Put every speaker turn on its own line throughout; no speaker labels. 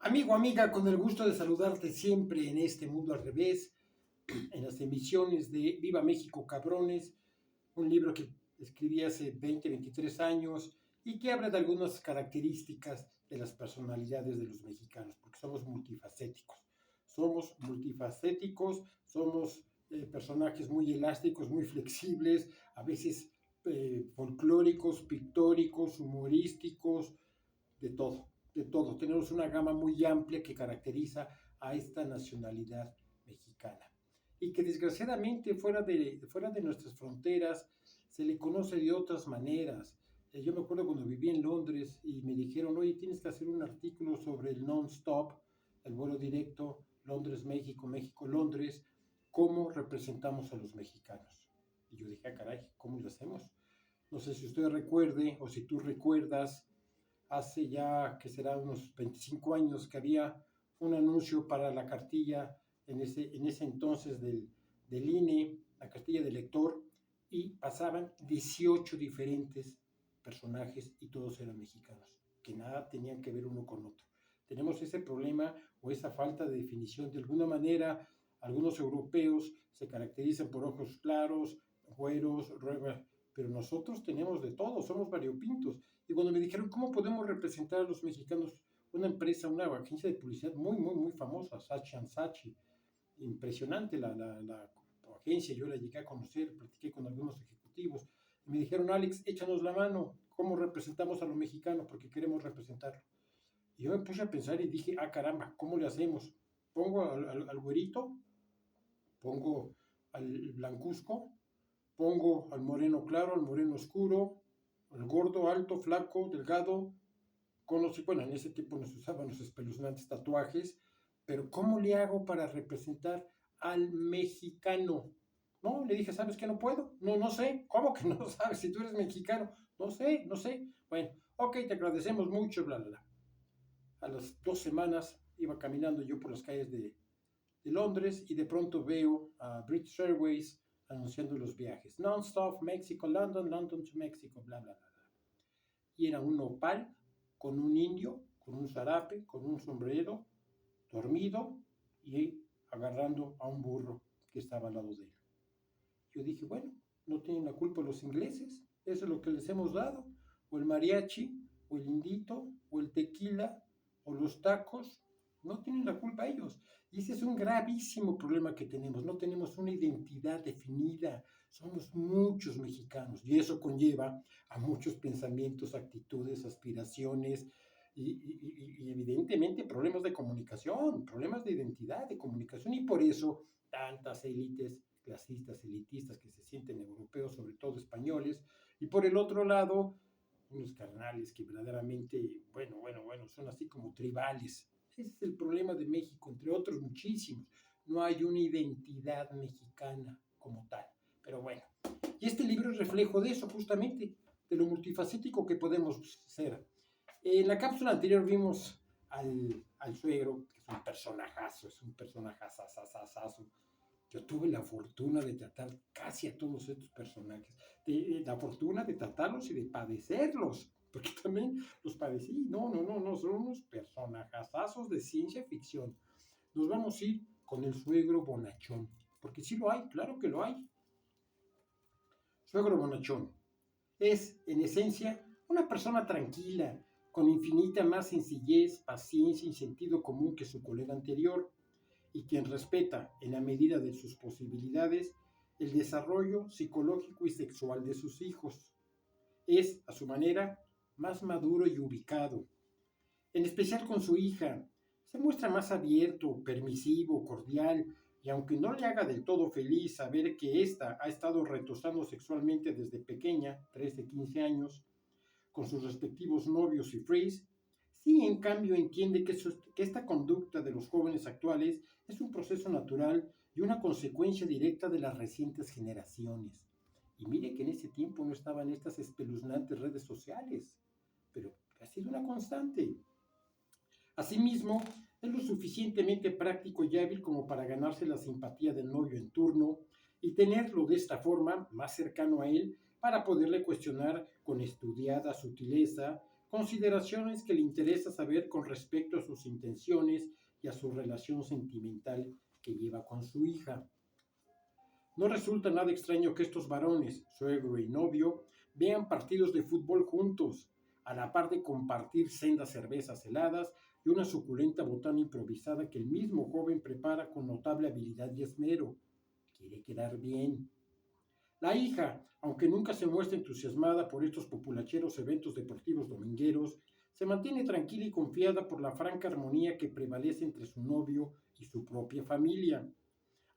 Amigo, amiga, con el gusto de saludarte siempre en este mundo al revés, en las emisiones de Viva México Cabrones, un libro que escribí hace 20, 23 años y que habla de algunas características de las personalidades de los mexicanos, porque somos multifacéticos. Somos personajes muy elásticos, muy flexibles, a veces folclóricos, pictóricos, humorísticos, de todo, de todo. Tenemos una gama muy amplia que caracteriza a esta nacionalidad mexicana y que desgraciadamente fuera de nuestras fronteras se le conoce de otras maneras. Yo me acuerdo cuando viví en Londres y me dijeron, oye, tienes que hacer un artículo sobre el non-stop, el vuelo directo, Londres-México, México-Londres, cómo representamos a los mexicanos. Y yo dije, ah, caray, ¿cómo lo hacemos? No sé si usted recuerde o si tú recuerdas hace ya que será unos 25 años que había un anuncio para la cartilla en ese entonces del INE, la cartilla del lector, y pasaban 18 diferentes personajes y todos eran mexicanos, que nada tenían que ver uno con otro. Tenemos ese problema o esa falta de definición. De alguna manera, algunos europeos se caracterizan por ojos claros, güeros, pero nosotros tenemos de todo, somos variopintos. Y cuando me dijeron, ¿cómo podemos representar a los mexicanos? Una empresa, una agencia de publicidad muy famosa, Saatchi Saatchi, impresionante la agencia, yo la llegué a conocer, platiqué con algunos ejecutivos, y me dijeron, Alex, échanos la mano, ¿cómo representamos a los mexicanos? Porque queremos representarlo. Y yo me puse a pensar y dije, ah, caramba, ¿cómo le hacemos? Pongo al güerito, pongo al blancuzco, pongo al moreno claro, al moreno oscuro, al gordo, alto, flaco, delgado, con los, bueno, en ese tiempo nos usaban los espeluznantes tatuajes, pero ¿cómo le hago para representar al mexicano? No, le dije, ¿sabes qué? No puedo, no sé, ¿cómo que no sabes si tú eres mexicano? No sé. Bueno, ok, te agradecemos mucho, bla, bla, bla. A las 2 semanas iba caminando yo por las calles de Londres y de pronto veo a British Airways anunciando los viajes. Non-stop, México, London, London to México, bla, bla, bla. Y era un nopal con un indio, con un zarape, con un sombrero, dormido y agarrando a un burro que estaba al lado de él. Yo dije, bueno, no tienen la culpa los ingleses, eso es lo que les hemos dado, o el mariachi, o el indito, o el tequila, o los tacos, no tienen la culpa ellos. Y ese es un gravísimo problema que tenemos, no tenemos una identidad definida, somos muchos mexicanos y eso conlleva a muchos pensamientos, actitudes, aspiraciones y evidentemente problemas de comunicación, problemas de identidad, de comunicación y por eso tantas élites clasistas, elitistas que se sienten europeos, sobre todo españoles, y por el otro lado, unos carnales que verdaderamente, bueno, son así como tribales. Ese es el problema de México, entre otros muchísimos. No hay una identidad mexicana como tal. Pero bueno, y este libro es reflejo de eso, justamente, de lo multifacético que podemos ser. En la cápsula anterior vimos al suegro, que es un personajazo. Yo tuve la fortuna de tratar casi a todos estos personajes, la fortuna de tratarlos y de padecerlos, porque también los padecí. No, son unos personajazos de ciencia ficción. Nos vamos a ir con el suegro bonachón, porque sí lo hay, claro que lo hay. Suegro bonachón es, en esencia, una persona tranquila, con infinita más sencillez, paciencia y sentido común que su colega anterior y quien respeta, en la medida de sus posibilidades, el desarrollo psicológico y sexual de sus hijos. Es, a su manera, más maduro y ubicado. En especial con su hija, se muestra más abierto, permisivo, cordial, y aunque no le haga del todo feliz saber que ésta ha estado retosando sexualmente desde pequeña, 13, 15 años, con sus respectivos novios y frees, sí en cambio entiende que esta conducta de los jóvenes actuales es un proceso natural y una consecuencia directa de las recientes generaciones. Y mire que en ese tiempo no estaban estas espeluznantes redes sociales, pero ha sido una constante. Asimismo, es lo suficientemente práctico y hábil como para ganarse la simpatía del novio en turno y tenerlo de esta forma más cercano a él para poderle cuestionar con estudiada sutileza consideraciones que le interesa saber con respecto a sus intenciones y a su relación sentimental que lleva con su hija. No resulta nada extraño que estos varones, suegro y novio, vean partidos de fútbol juntos, a la par de compartir sendas cervezas heladas y una suculenta botana improvisada que el mismo joven prepara con notable habilidad y esmero. Quiere quedar bien. La hija, aunque nunca se muestra entusiasmada por estos populacheros eventos deportivos domingueros, se mantiene tranquila y confiada por la franca armonía que prevalece entre su novio y su propia familia.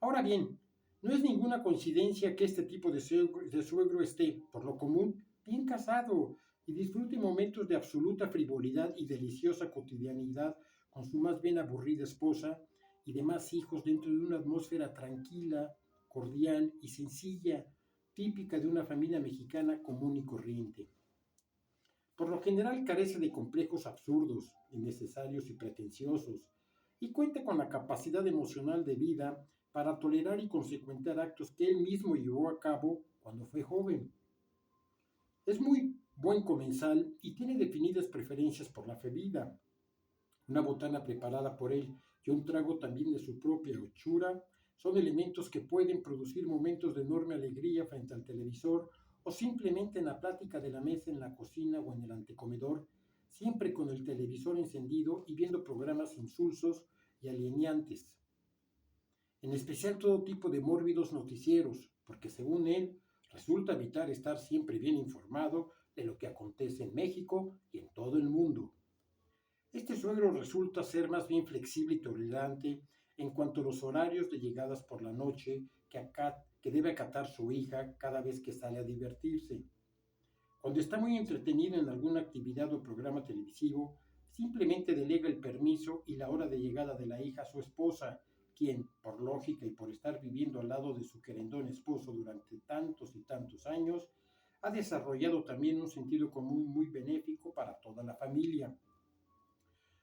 Ahora bien, no es ninguna coincidencia que este tipo de suegro esté, por lo común, bien casado y disfrute momentos de absoluta frivolidad y deliciosa cotidianidad con su más bien aburrida esposa y demás hijos dentro de una atmósfera tranquila, cordial y sencilla, típica de una familia mexicana común y corriente. Por lo general carece de complejos absurdos, innecesarios y pretenciosos, y cuenta con la capacidad emocional de vida para tolerar y consecuentar actos que él mismo llevó a cabo cuando fue joven. Es muy buen comensal y tiene definidas preferencias por la bebida. Una botana preparada por él y un trago también de su propia hechura son elementos que pueden producir momentos de enorme alegría frente al televisor o simplemente en la plática de la mesa en la cocina o en el antecomedor, siempre con el televisor encendido y viendo programas insulsos y alienantes. En especial todo tipo de mórbidos noticieros, porque según él, resulta evitar estar siempre bien informado de lo que acontece en México y en todo el mundo. Este suegro resulta ser más bien flexible y tolerante en cuanto a los horarios de llegadas por la noche que debe acatar su hija cada vez que sale a divertirse. Cuando está muy entretenido en alguna actividad o programa televisivo, simplemente delega el permiso y la hora de llegada de la hija a su esposa, quien, por lógica y por estar viviendo al lado de su querendón esposo durante tantos y tantos años, ha desarrollado también un sentido común muy benéfico para toda la familia.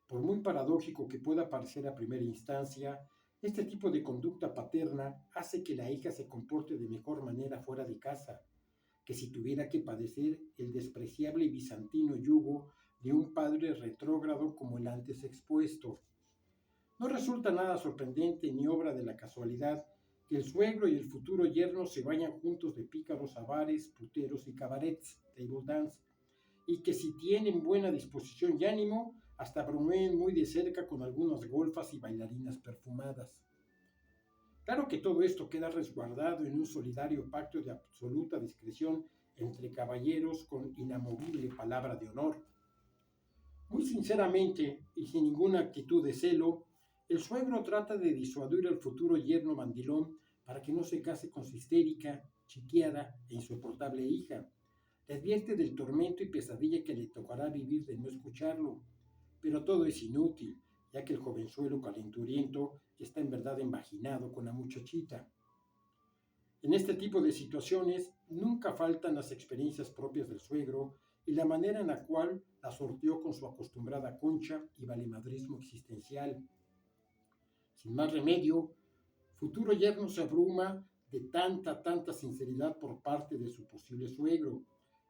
Por muy paradójico que pueda parecer a primera instancia, este tipo de conducta paterna hace que la hija se comporte de mejor manera fuera de casa, que si tuviera que padecer el despreciable y bizantino yugo de un padre retrógrado como el antes expuesto. No resulta nada sorprendente ni obra de la casualidad que el suegro y el futuro yerno se vayan juntos de pícaros a bares, puteros y cabarets, table dance, y que si tienen buena disposición y ánimo, hasta bromeen muy de cerca con algunas golfas y bailarinas perfumadas. Claro que todo esto queda resguardado en un solidario pacto de absoluta discreción entre caballeros con inamovible palabra de honor. Muy sinceramente y sin ninguna actitud de celo, el suegro trata de disuadir al futuro yerno mandilón para que no se case con su histérica, chiqueada e insoportable hija. Le advierte del tormento y pesadilla que le tocará vivir de no escucharlo. Pero todo es inútil, ya que el jovenzuelo calenturiento está en verdad embaginado con la muchachita. En este tipo de situaciones nunca faltan las experiencias propias del suegro y la manera en la cual la sorteó con su acostumbrada concha y valemadrismo existencial. Sin más remedio, futuro yerno se abruma de tanta sinceridad por parte de su posible suegro,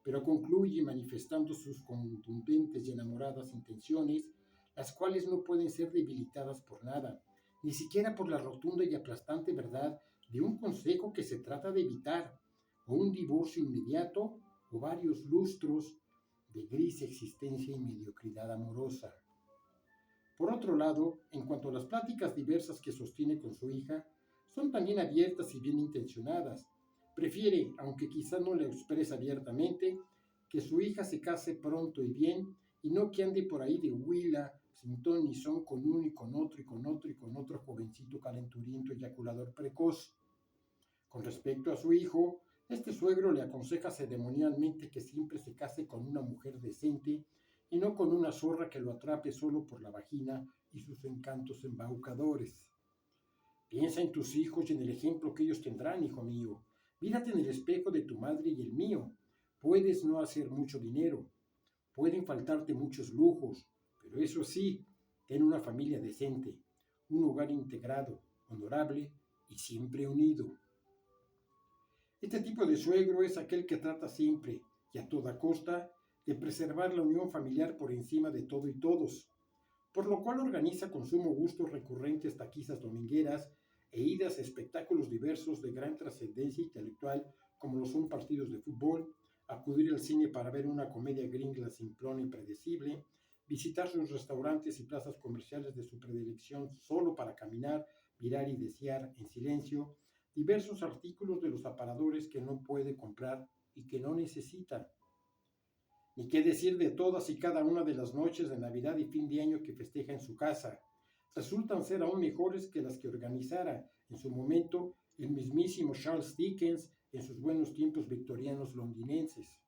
pero concluye manifestando sus contundentes y enamoradas intenciones, las cuales no pueden ser debilitadas por nada, ni siquiera por la rotunda y aplastante verdad de un consejo que se trata de evitar, o un divorcio inmediato, o varios lustros de gris existencia y mediocridad amorosa. Por otro lado, en cuanto a las pláticas diversas que sostiene con su hija, son también abiertas y bien intencionadas. Prefiere, aunque quizá no lo expresa abiertamente, que su hija se case pronto y bien, y no que ande por ahí de huila, sin ton ni son, con uno y con otro y con otro y con otro jovencito calenturiento eyaculador precoz. Con respecto a su hijo, este suegro le aconseja ceremonialmente que siempre se case con una mujer decente y no con una zorra que lo atrape solo por la vagina y sus encantos embaucadores. Piensa en tus hijos y en el ejemplo que ellos tendrán, hijo mío. Mírate en el espejo de tu madre y el mío. Puedes no hacer mucho dinero, pueden faltarte muchos lujos, pero eso sí, ten una familia decente, un hogar integrado, honorable y siempre unido. Este tipo de suegro es aquel que trata siempre y a toda costa de preservar la unión familiar por encima de todo y todos, por lo cual organiza con sumo gusto recurrentes taquizas domingueras e idas a espectáculos diversos de gran trascendencia intelectual, como lo son partidos de fútbol, acudir al cine para ver una comedia gringa simplona y predecible, visitar sus restaurantes y plazas comerciales de su predilección solo para caminar, mirar y desear en silencio, diversos artículos de los aparadores que no puede comprar y que no necesita. Ni qué decir de todas y cada una de las noches de Navidad y fin de año que festeja en su casa. Resultan ser aún mejores que las que organizara en su momento el mismísimo Charles Dickens en sus buenos tiempos victorianos londinenses.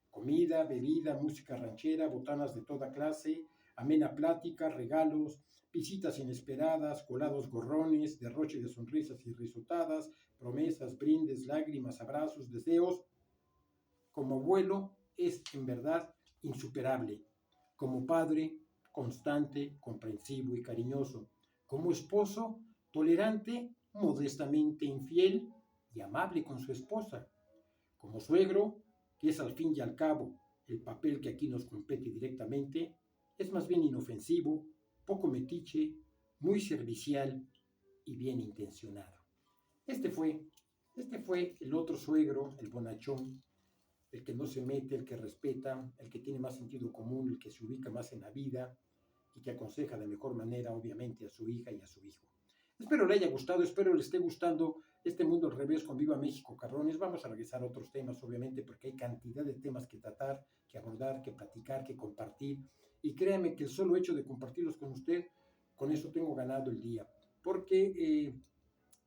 Comida, bebida, música ranchera, botanas de toda clase, amena plática, regalos, visitas inesperadas, colados gorrones, derroche de sonrisas y risotadas, promesas, brindes, lágrimas, abrazos, deseos. Como abuelo es en verdad insuperable. Como padre, constante, comprensivo y cariñoso. Como esposo, tolerante, modestamente infiel y amable con su esposa. Como suegro, que es al fin y al cabo el papel que aquí nos compete directamente, es más bien inofensivo, poco metiche, muy servicial y bien intencionado. Este fue, este fue el otro suegro, el bonachón, el que no se mete, el que respeta, el que tiene más sentido común, el que se ubica más en la vida y que aconseja de mejor manera, obviamente, a su hija y a su hijo. Espero le haya gustado, espero le esté gustando este mundo al revés con Viva México, cabrones. Vamos a revisar otros temas, obviamente, porque hay cantidad de temas que tratar, que abordar, que platicar, que compartir. Y créame que el solo hecho de compartirlos con usted, con eso tengo ganado el día. Porque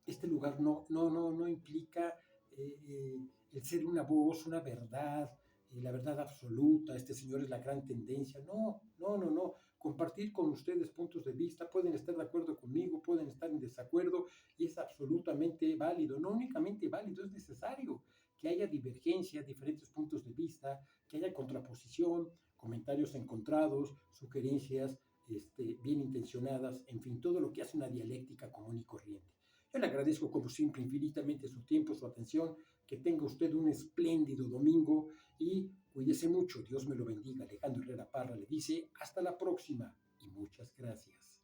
este lugar no implica el ser una voz, una verdad, la verdad absoluta, este señor es la gran tendencia. No. Compartir con ustedes puntos de vista, pueden estar de acuerdo conmigo, pueden estar en desacuerdo y es absolutamente válido, no únicamente válido, es necesario que haya divergencia, diferentes puntos de vista, que haya contraposición, comentarios encontrados, sugerencias bien intencionadas, en fin, todo lo que hace una dialéctica común y corriente. Yo le agradezco como siempre infinitamente su tiempo, su atención, que tenga usted un espléndido domingo y cuídese mucho, Dios me lo bendiga. Alejandro Herrera Parra le dice hasta la próxima y muchas gracias.